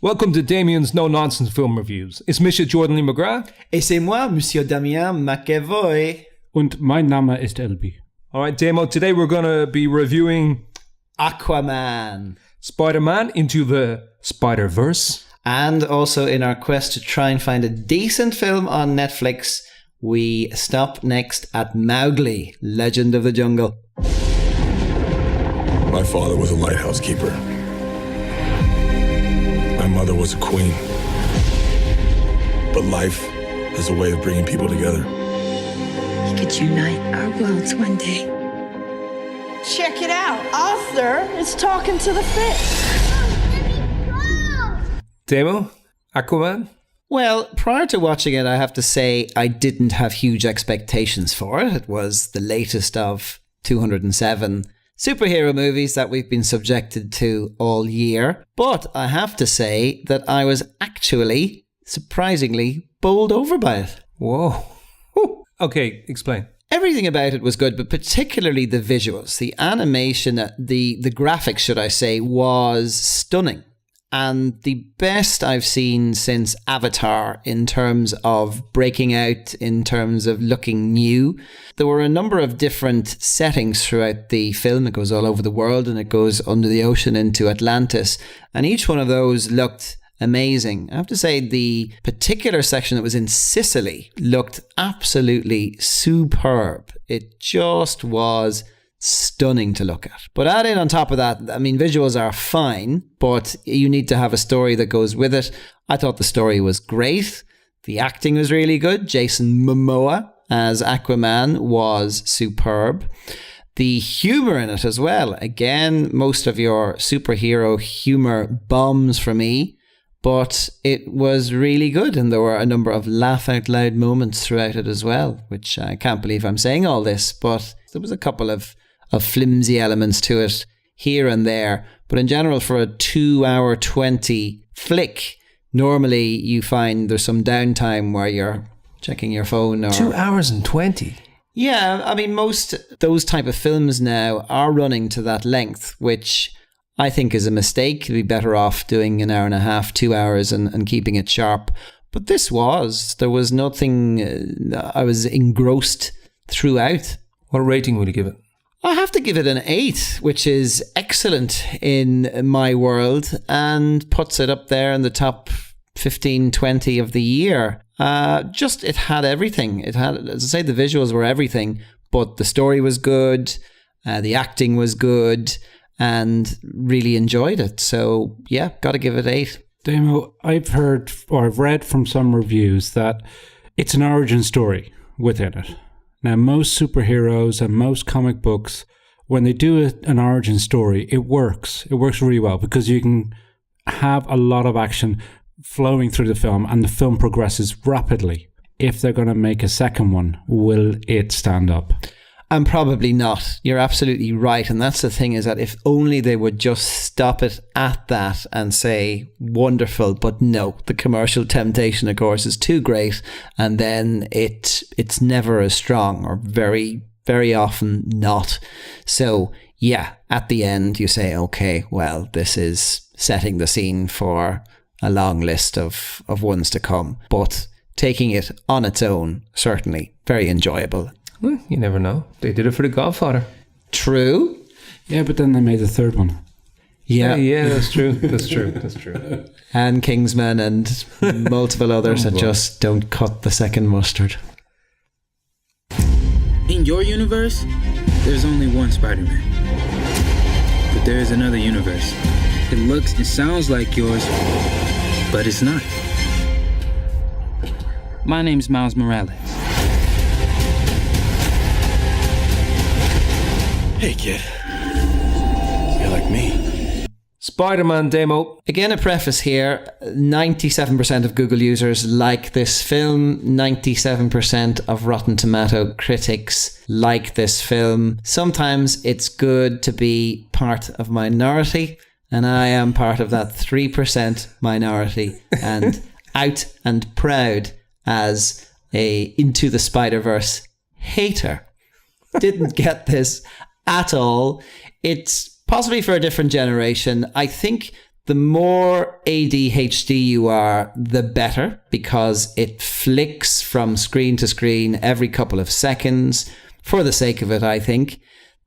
Welcome to Damien's No Nonsense Film Reviews. It's Monsieur Jordan Lee McGrath. Et c'est moi, Monsieur Damien McEvoy. Und mein Name ist Elby. All right, Damo, today we're going to be reviewing Aquaman. Spider-Man Into the Spider-Verse. And also in our quest to try and find a decent film on Netflix, we stop next at Mowgli, Legend of the Jungle. My father was a lighthouse keeper. My mother was a queen. But life is a way of bringing people together. He could unite our worlds one day. Check it out. Arthur is talking to the fish. Damo, Aquaman? Well, prior to watching it, I have to say I didn't have huge expectations for it. It was the latest of 207 superhero movies that we've been subjected to all year. But I have to say that I was actually, surprisingly, bowled over by it. Whoa. Whew. Okay, explain. Everything about it was good, but particularly the visuals. The animation, the graphics, should I say, was stunning. And the best I've seen since Avatar in terms of breaking out, in terms of looking new. There were a number of different settings throughout the film. It goes all over the world and it goes under the ocean into Atlantis. And each one of those looked amazing. I have to say the particular section that was in Sicily looked absolutely superb. It just was stunning to look at. But add in on top of that, I mean, visuals are fine, but you need to have a story that goes with it. I thought the story was great. The acting was really good. Jason Momoa as Aquaman was superb. The humor in it as well. Again, most of your superhero humor bombs for me, but it was really good. And there were a number of laugh out loud moments throughout it as well, which I can't believe I'm saying all this, but there was a couple of flimsy elements to it here and there. But in general, for a 2-hour 20 flick, normally you find there's some downtime where you're checking your phone. Or 2 hours and 20. Yeah, I mean, most those type of films now are running to that length, which I think is a mistake. You'd be better off doing an hour and a half, 2 hours and keeping it sharp. But there was nothing, I was engrossed throughout. What rating would you give it? I have to give it an 8, which is excellent in my world and puts it up there in the top 15, 20 of the year. It had everything. It had, as I say, the visuals were everything, but the story was good, the acting was good, and really enjoyed it. So yeah, got to give it 8. Damo, I've heard or I've read from some reviews that it's an origin story within it. Now, most superheroes and most comic books, when they do an origin story, it works. It works really well because you can have a lot of action flowing through the film and the film progresses rapidly. If they're going to make a second one, will it stand up? And probably not. You're absolutely right. And that's the thing, is that if only they would just stop it at that and say, wonderful, but no, the commercial temptation, of course, is too great. And then it's never as strong, or very, very often not. So yeah, at the end you say, okay, well, this is setting the scene for a long list of ones to come. But taking it on its own, certainly very enjoyable. Well, you never know. They did it for The Godfather. True. Yeah, but then they made the third one. Yeah, that's true. That's true. And Kingsman and multiple others that just don't cut the second mustard. In your universe, there's only one Spider-Man. But there is another universe. It looks and sounds like yours, but it's not. My name's Miles Morales. Hey, kid. You're like me. Spider-Man Damo. Again, a preface here. 97% of Google users like this film. 97% of Rotten Tomato critics like this film. Sometimes it's good to be part of minority, and I am part of that 3% minority, and out and proud as a Into the Spider-Verse hater. Didn't get this at all. It's possibly for a different generation. I think The more ADHD you are, the better, because it flicks from screen to screen every couple of seconds for the sake of it, I think.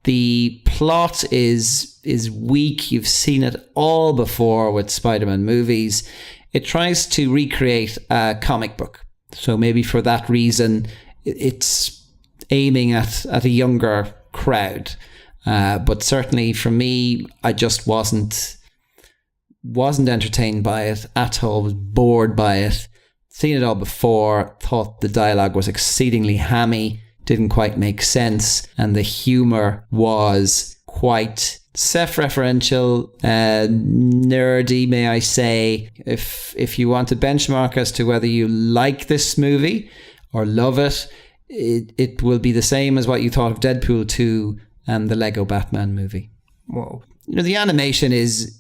The plot is weak. You've seen it all before with Spider-Man movies. It tries to recreate a comic book. So maybe for that reason, it's aiming at a younger crowd. But certainly for me, I just wasn't entertained by it at all, was bored by it. Seen it all before, thought the dialogue was exceedingly hammy, didn't quite make sense, and the humour was quite self-referential, nerdy, may I say. If you want to benchmark as to whether you like this movie or love it, it will be the same as what you thought of Deadpool 2 and the Lego Batman movie. Whoa. You know, the animation is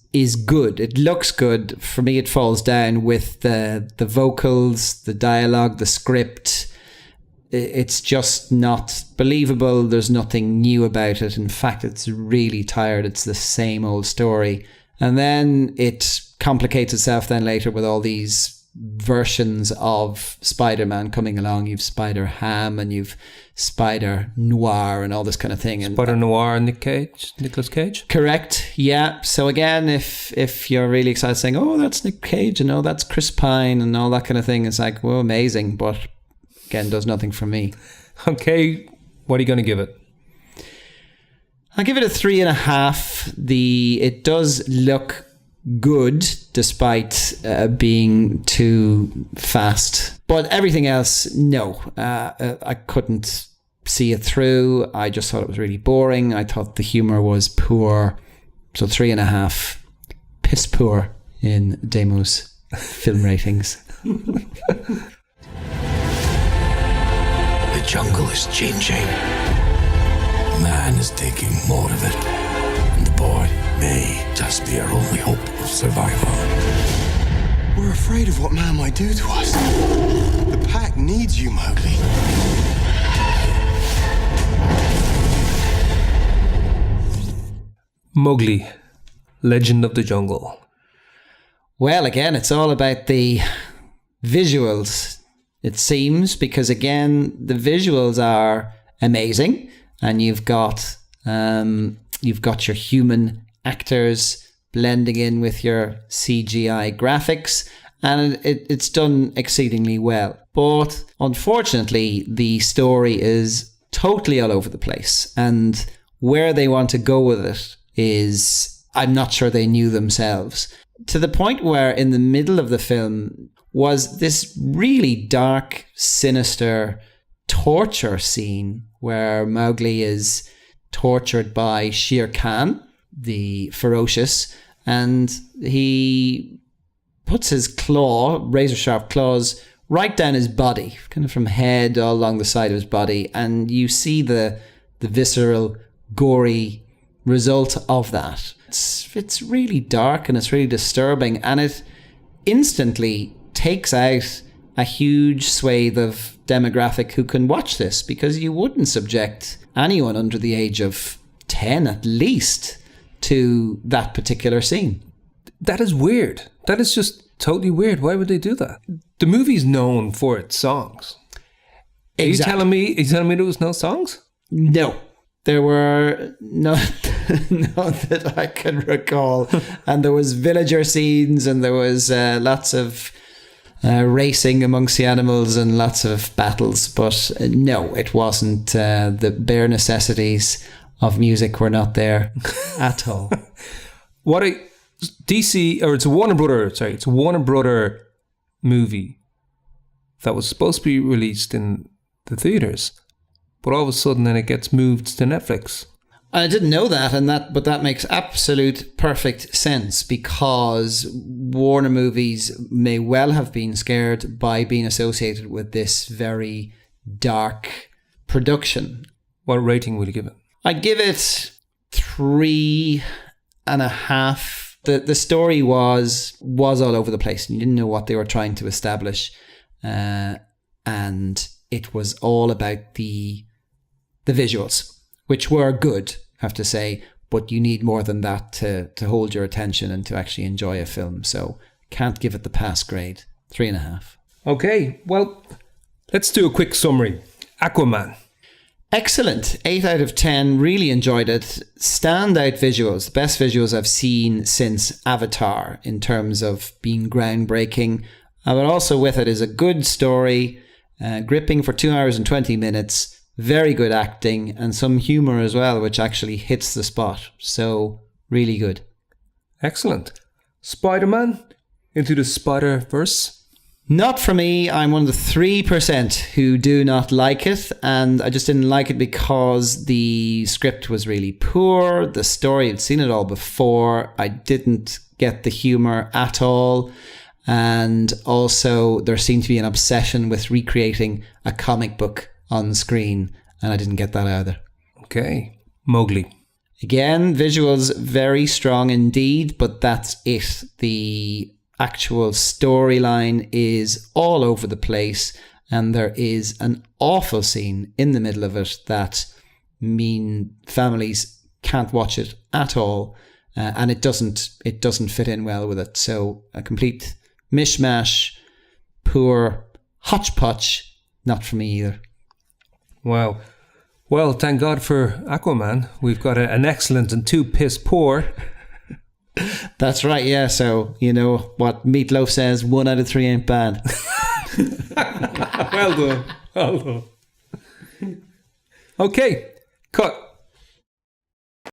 good. It looks good. For me, it falls down with the vocals, the dialogue, the script. It's just not believable. There's nothing new about it. In fact, it's really tired. It's the same old story. And then it complicates itself then later with all these versions of Spider-Man coming along. You've Spider-Ham and you've Spider-Noir and all this kind of thing. Spider-Noir and Nicolas Cage? Correct, yeah. So again, if you're really excited saying, oh, that's Nick Cage and oh, that's Chris Pine and all that kind of thing, it's like, well, amazing, but again, does nothing for me. Okay, what are you going to give it? I'll give it a 3.5. It does look good despite being too fast, but everything else, no. I couldn't see it through. I just thought it was really boring. I thought the humor was poor. So 3.5, piss poor in Damo's film ratings. The jungle is changing. Man is taking more of it. And the boy may just be our only hope of survival. We're afraid of what man might do to us. The pack needs you, Mowgli. Mowgli, Legend of the Jungle. Well, again, it's all about the visuals, it seems, because again, the visuals are amazing, and you've got your human actors blending in with your CGI graphics, and it's done exceedingly well. But unfortunately, the story is totally all over the place, and where they want to go with it is, I'm not sure they knew themselves. To the point where in the middle of the film was this really dark, sinister torture scene where Mowgli is tortured by Shere Khan, the ferocious, and he puts his razor-sharp claws right down his body, kind of from head all along the side of his body, and you see the visceral, gory result of that. It's really dark and it's really disturbing, and it instantly takes out a huge swathe of demographic who can watch this, because you wouldn't subject anyone under the age of 10 at least to that particular scene. That is weird. That is just totally weird. Why would they do that? The movie's known for its songs. Exactly. Are you telling me there was no songs? No. There were none that I can recall. And there was villager scenes, and there was lots of racing amongst the animals and lots of battles. But no, it wasn't. The bare necessities of music were not there at all. It's a Warner Brother movie that was supposed to be released in the theaters, but all of a sudden then it gets moved to Netflix. I didn't know that, but that makes absolute perfect sense, because Warner Movies may well have been scared by being associated with this very dark production. What rating will you give it? I'd give it 3.5. The story was all over the place, and you didn't know what they were trying to establish, and it was all about the visuals, which were good, I have to say, but you need more than that to hold your attention and to actually enjoy a film. So can't give it the pass grade. 3.5. Okay, well, let's do a quick summary. Aquaman. Excellent. 8 out of 10. Really enjoyed it. Standout visuals. The best visuals I've seen since Avatar in terms of being groundbreaking. But also with it is a good story, gripping for 2 hours and 20 minutes, very good acting, and some humour as well, which actually hits the spot. So, really good. Excellent. Spider-Man, Into the Spider-Verse. Not for me. I'm one of the 3% who do not like it, and I just didn't like it because the script was really poor. The story, I'd seen it all before. I didn't get the humour at all. And also, there seemed to be an obsession with recreating a comic book on screen, and I didn't get that either. Okay. Mowgli. Again, visuals very strong indeed, but that's it. The actual storyline is all over the place, and there is an awful scene in the middle of it that mean families can't watch it at all, and it doesn't fit in well with it. So a complete mishmash, poor hodgepodge, not for me either. Wow. Well, thank God for Aquaman. We've got an excellent and 2 piss poor. That's right, yeah. So, you know what Meatloaf says, 1 out of 3 ain't bad. Well done. Well done. Okay, cut.